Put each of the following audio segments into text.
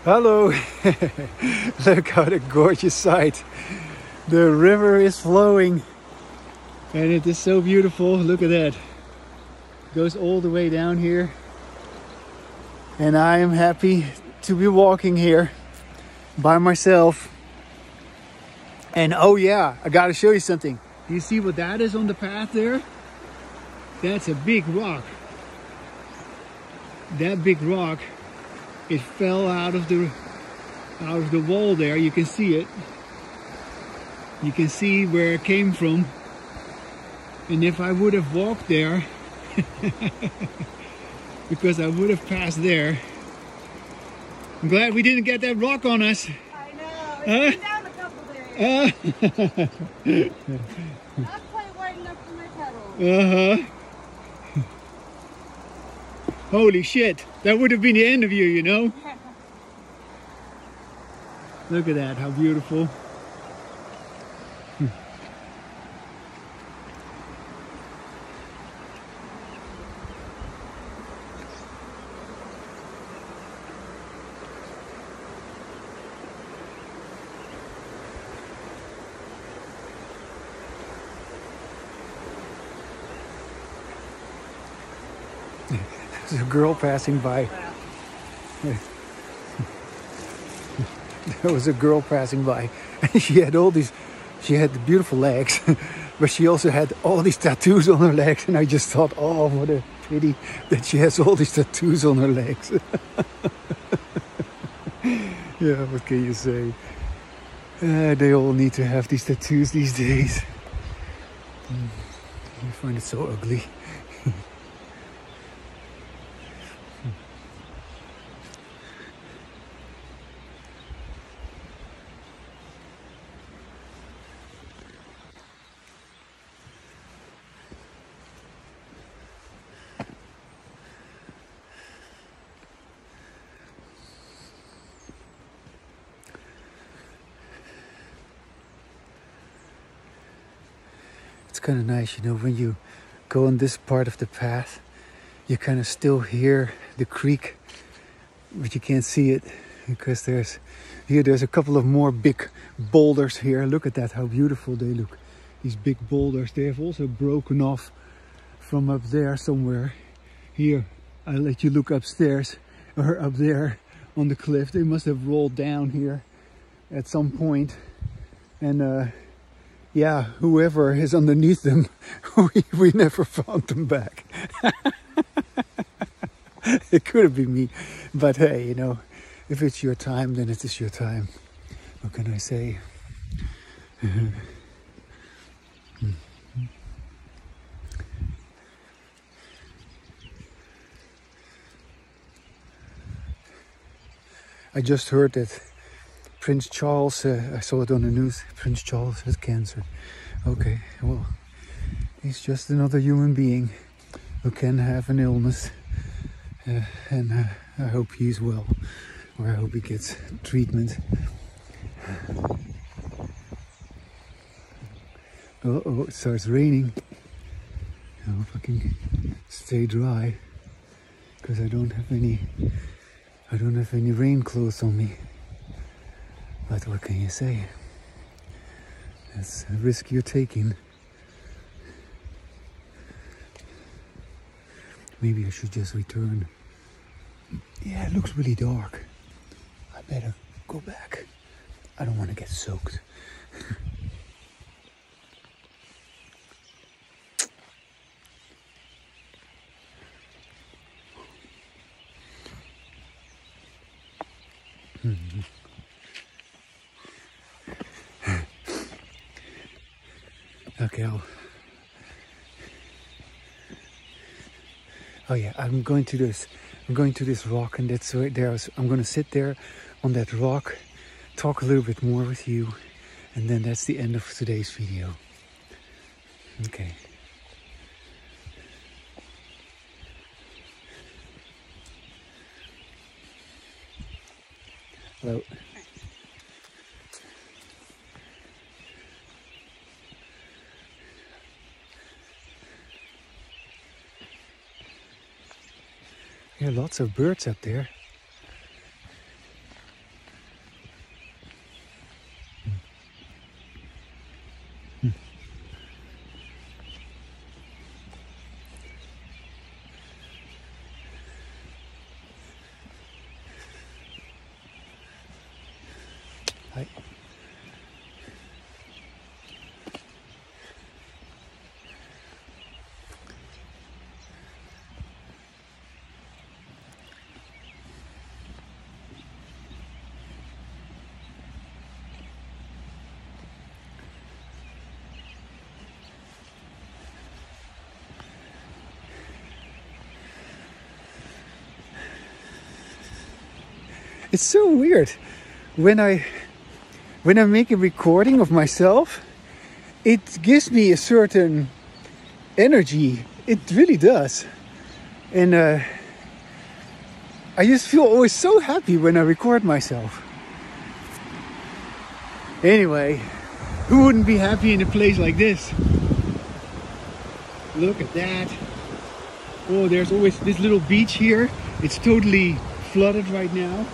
Hello! Look at a gorgeous sight. The river is flowing and it is so beautiful. Look at that. It goes all the way down here. And I am happy to be walking here by myself. And oh yeah, I gotta show you something. Do you see what that is on the path there? That's a big rock. That big rock, it fell out of the wall there. You can see it. You can see where it came from. And if I would have walked there, because I would have passed there. I'm glad we didn't get that rock on us. I know. It's been down a couple days. Not quite wide enough for my pedals. Holy shit. That would have been the end of you, you know? Look at that, how beautiful. There's a girl passing by. There was a girl passing by. And she had the beautiful legs, but she also had all these tattoos on her legs. And I just thought, oh, what a pity that she has all these tattoos on her legs. Yeah, what can you say? They all need to have these tattoos these days. I find it so ugly. It's kind of nice, you know, when you go on this part of the path, you kind of still hear the creek, but you can't see it because there's a couple of more big boulders here. Look at that, how beautiful they look. These big boulders, they have also broken off from up there somewhere. Here, I'll let you look upstairs or up there on the cliff. They must have rolled down here at some point. And yeah, whoever is underneath them, we never found them back. It could have been me, but hey, you know, if it's your time, then it is your time. What can I say? I just heard that Prince Charles, I saw it on the news, Prince Charles has cancer. Okay, well, he's just another human being who can have an illness. And I hope he's well, or I hope he gets treatment. Oh, it starts raining. I hope I can stay dry, because I don't have any rain clothes on me. But what can you say? That's a risk you're taking. Maybe I should just return. Yeah, it looks really dark. I better go back. I don't want to get soaked. Okay, oh yeah, I'm going to this rock, and that's right there. I'm going to sit there on that rock, talk a little bit more with you, and then that's the end of today's video. Okay. Hello. There are lots of birds up there. Hi. It's so weird when I make a recording of myself, it gives me a certain energy. It really does. And I just feel always so happy when I record myself. Anyway, who wouldn't be happy in a place like this? Look at that. Oh, there's always this little beach here. It's totally flooded right now.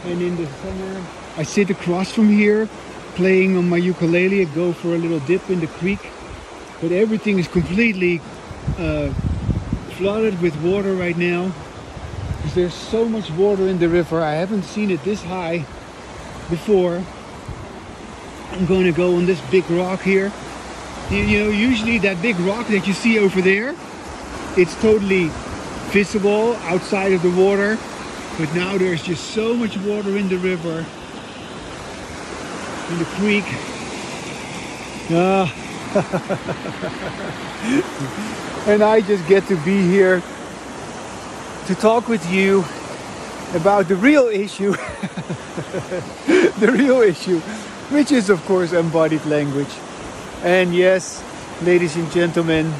And in the summer, I sit across from here, playing on my ukulele. I go for a little dip in the creek. But everything is completely flooded with water right now. Because there's so much water in the river. I haven't seen it this high before. I'm going to go on this big rock here. You know, usually that big rock that you see over there, it's totally visible outside of the water. But now there's just so much water in the river, in the creek. And I just get to be here to talk with you about the real issue. The real issue, which is of course embodied language. And yes, ladies and gentlemen,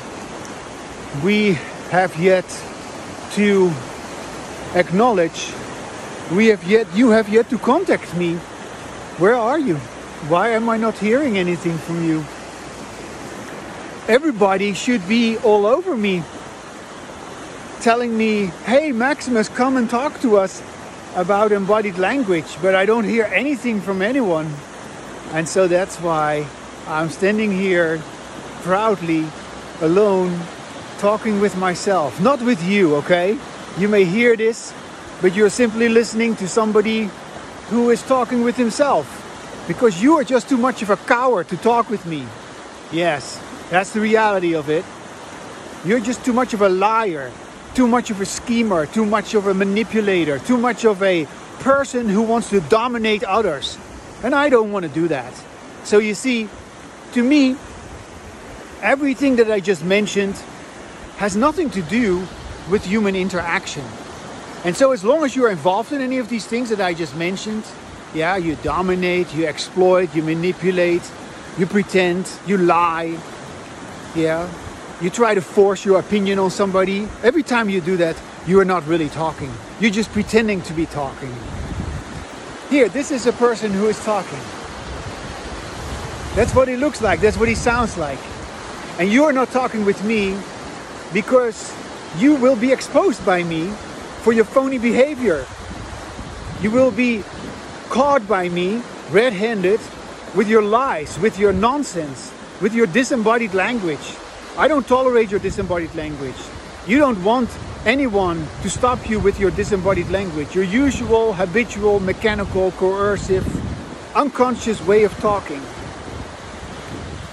we have yet to acknowledge, you have yet to contact me. Where are you? Why am I not hearing anything from you? Everybody should be all over me, telling me, hey Maximus, come and talk to us about embodied language, but I don't hear anything from anyone. And so that's why I'm standing here proudly, alone, talking with myself, not with you, okay? You may hear this, but you're simply listening to somebody who is talking with himself, because you are just too much of a coward to talk with me. Yes, that's the reality of it. You're just too much of a liar, too much of a schemer, too much of a manipulator, too much of a person who wants to dominate others. And I don't want to do that. So you see, to me, everything that I just mentioned has nothing to do with human interaction. And so as long as you're involved in any of these things that I just mentioned, yeah, you dominate, you exploit, you manipulate, you pretend, you lie, yeah, you try to force your opinion on somebody. Every time you do that, you are not really talking. You're just pretending to be talking. Here, this is a person who is talking. That's what he looks like, that's what he sounds like. And you're not talking with me because you will be exposed by me for your phony behavior. You will be caught by me red-handed with your lies, with your nonsense, with your disembodied language. I don't tolerate your disembodied language. You don't want anyone to stop you with your disembodied language, your usual, habitual, mechanical, coercive, unconscious way of talking.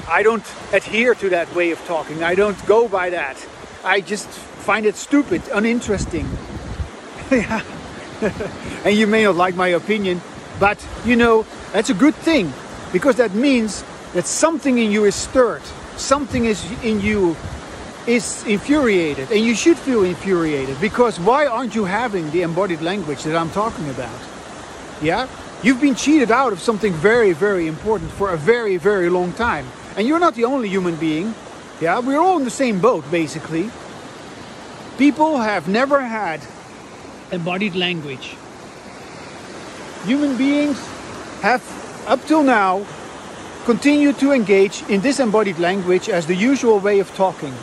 I don't adhere to that way of talking. I don't go by that. I just find it stupid, uninteresting. And you may not like my opinion, but you know, that's a good thing, because that means that something in you is stirred. Something in you is infuriated, and you should feel infuriated, because why aren't you having the embodied language that I'm talking about? Yeah? You've been cheated out of something very, very important for a very, very long time. And you're not the only human being. Yeah, we're all in the same boat, basically. People have never had embodied language. Human beings have, up till now, continued to engage in disembodied language as the usual way of talking.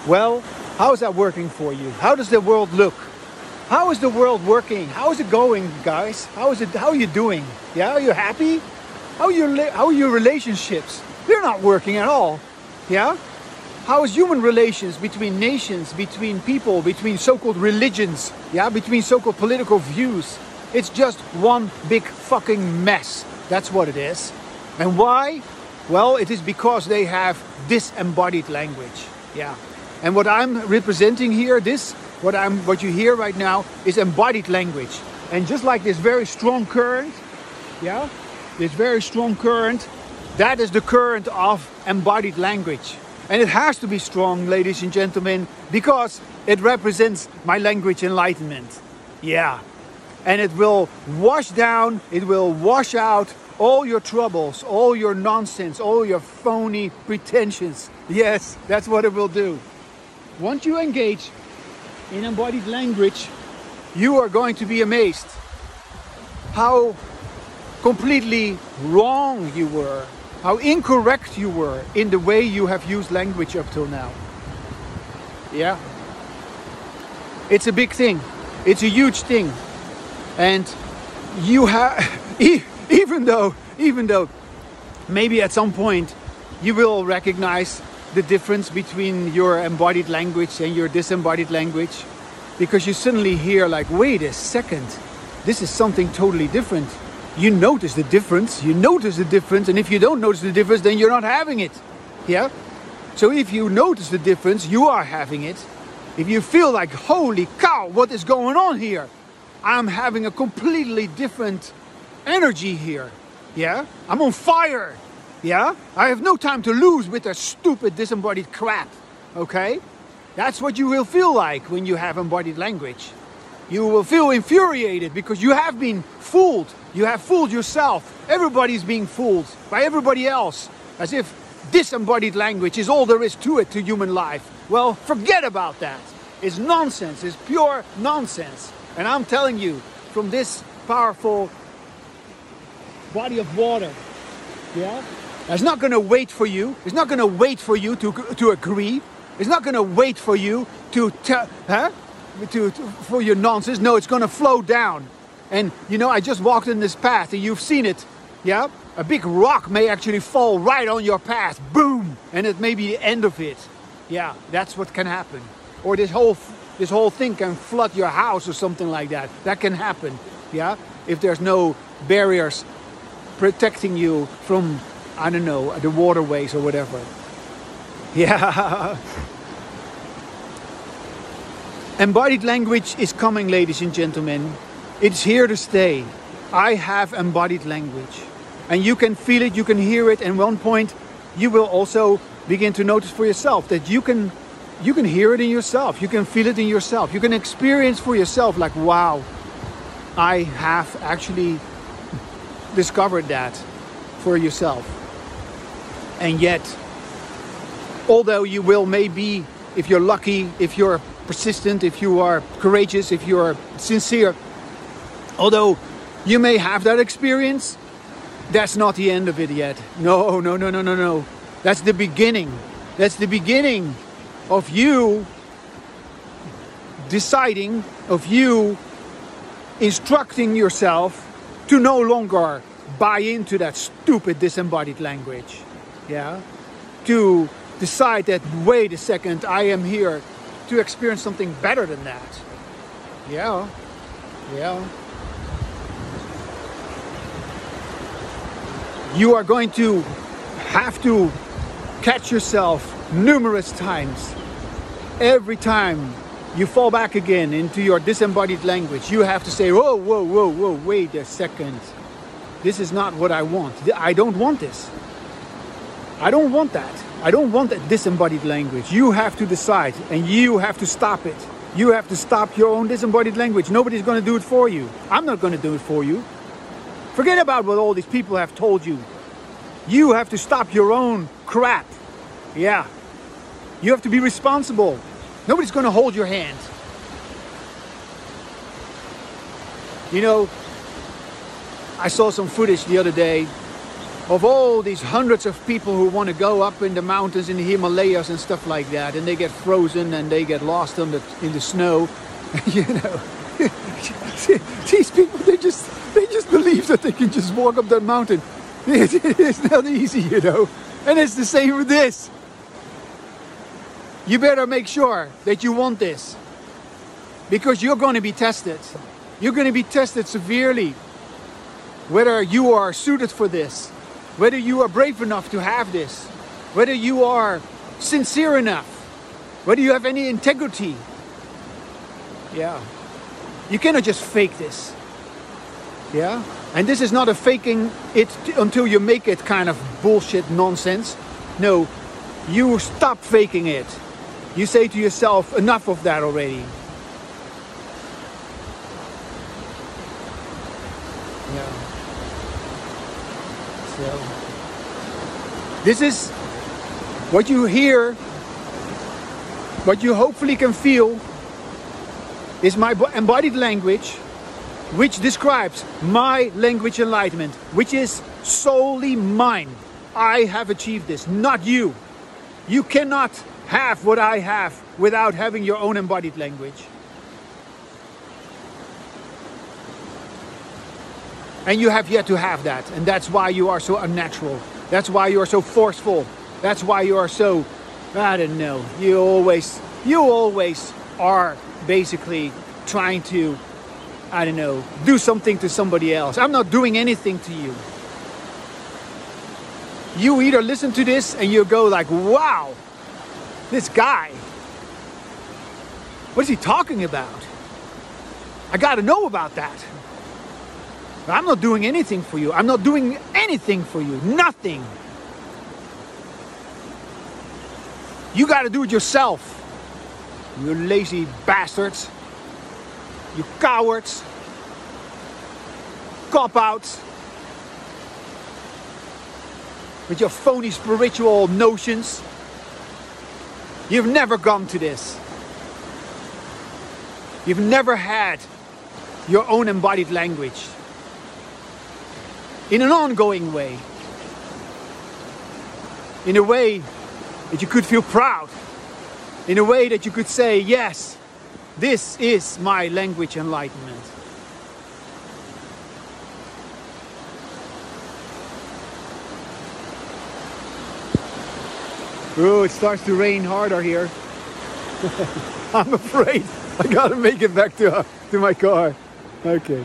Well, how is that working for you? How does the world look? How is the world working? How is it going, guys? How are you doing? Yeah, are you happy? How are your relationships? They're not working at all. Yeah? How is human relations between nations, between people, between so-called religions, yeah, between so-called political views? It's just one big fucking mess. That's what it is. And why? Well, it is because they have disembodied language. Yeah. And what I'm representing here, what you hear right now is embodied language. And just like this very strong current, yeah, this very strong current, that is the current of embodied language. And it has to be strong, ladies and gentlemen, because it represents my language enlightenment. Yeah. And it will wash down, it will wash out all your troubles, all your nonsense, all your phony pretensions. Yes, that's what it will do. Once you engage in embodied language, you are going to be amazed how completely wrong you were, how incorrect you were in the way you have used language up till now. Yeah. It's a big thing. It's a huge thing. And you have, even though maybe at some point you will recognize the difference between your embodied language and your disembodied language, because you suddenly hear like, wait a second, this is something totally different. You notice the difference, and if you don't notice the difference, then you're not having it. Yeah? So if you notice the difference, you are having it. If you feel like, holy cow, what is going on here? I'm having a completely different energy here. Yeah? I'm on fire. Yeah? I have no time to lose with that stupid disembodied crap. Okay? That's what you will feel like when you have embodied language. You will feel infuriated because you have been fooled. You have fooled yourself. Everybody's being fooled by everybody else. As if disembodied language is all there is to it, to human life. Well, forget about that. It's nonsense. It's pure nonsense. And I'm telling you, from this powerful body of water, yeah, it's not going to wait for you. It's not going to wait for you to agree. It's not going to wait for you for your nonsense. No, it's going to flow down. And you know, I just walked in this path, and you've seen it. Yeah, a big rock may actually fall right on your path. Boom, and it may be the end of it. Yeah, that's what can happen. Or this whole thing can flood your house or something like that. That can happen. Yeah, if there's no barriers protecting you from, I don't know, the waterways or whatever. Yeah. Embodied language is coming, ladies and gentlemen. It's here to stay. I have embodied language. And you can feel it, you can hear it, and at one point you will also begin to notice for yourself that you can hear it in yourself, you can feel it in yourself, you can experience for yourself like, wow, I have actually discovered that for yourself. And yet, although you will maybe, if you're lucky, if you're persistent, if you are courageous, if you are sincere, although you may have that experience, that's not the end of it yet. No. That's the beginning. That's the beginning of you deciding, of you instructing yourself to no longer buy into that stupid disembodied language. Yeah? To decide that, wait a second, I am here to experience something better than that. Yeah. You are going to have to catch yourself numerous times. Every time you fall back again into your disembodied language, you have to say, whoa, wait a second. This is not what I want. I don't want this. I don't want that. I don't want that disembodied language. You have to decide, and you have to stop it. You have to stop your own disembodied language. Nobody's going to do it for you. I'm not going to do it for you. Forget about what all these people have told you. You have to stop your own crap. Yeah. You have to be responsible. Nobody's going to hold your hand. You know, I saw some footage the other day of all these hundreds of people who want to go up in the mountains in the Himalayas and stuff like that, and they get frozen and they get lost in the snow. You know, these people, they just believe that they can just walk up that mountain. It's not easy, you know. And it's the same with this. You better make sure that you want this, because you're going to be tested. You're going to be tested severely. Whether you are suited for this, whether you are brave enough to have this, whether you are sincere enough, whether you have any integrity. Yeah. You cannot just fake this. Yeah. And this is not a faking it until you make it kind of bullshit nonsense. No, you stop faking it. You say to yourself, enough of that already. Yeah. So, this is what you hear, what you hopefully can feel, is my embodied language, which describes my language enlightenment, which is solely mine. I have achieved this, not you. You cannot have what I have without having your own embodied language. And you have yet to have that, and that's why you are so unnatural. That's why you are so forceful. That's why you are so, I don't know, you always are basically trying to, I don't know, do something to somebody else. I'm not doing anything to you. You either listen to this and you go like, wow, this guy, what is he talking about? I gotta know about that. I'm not doing anything for you. I'm not doing anything for you. Nothing. You gotta do it yourself. You lazy bastards. You cowards. Cop-outs. With your phony spiritual notions. You've never gone to this. You've never had your own embodied language. In an ongoing way. In a way that you could feel proud. In a way that you could say, yes, this is my language enlightenment. Oh, it starts to rain harder here. I'm afraid I gotta make it back to my car. Okay.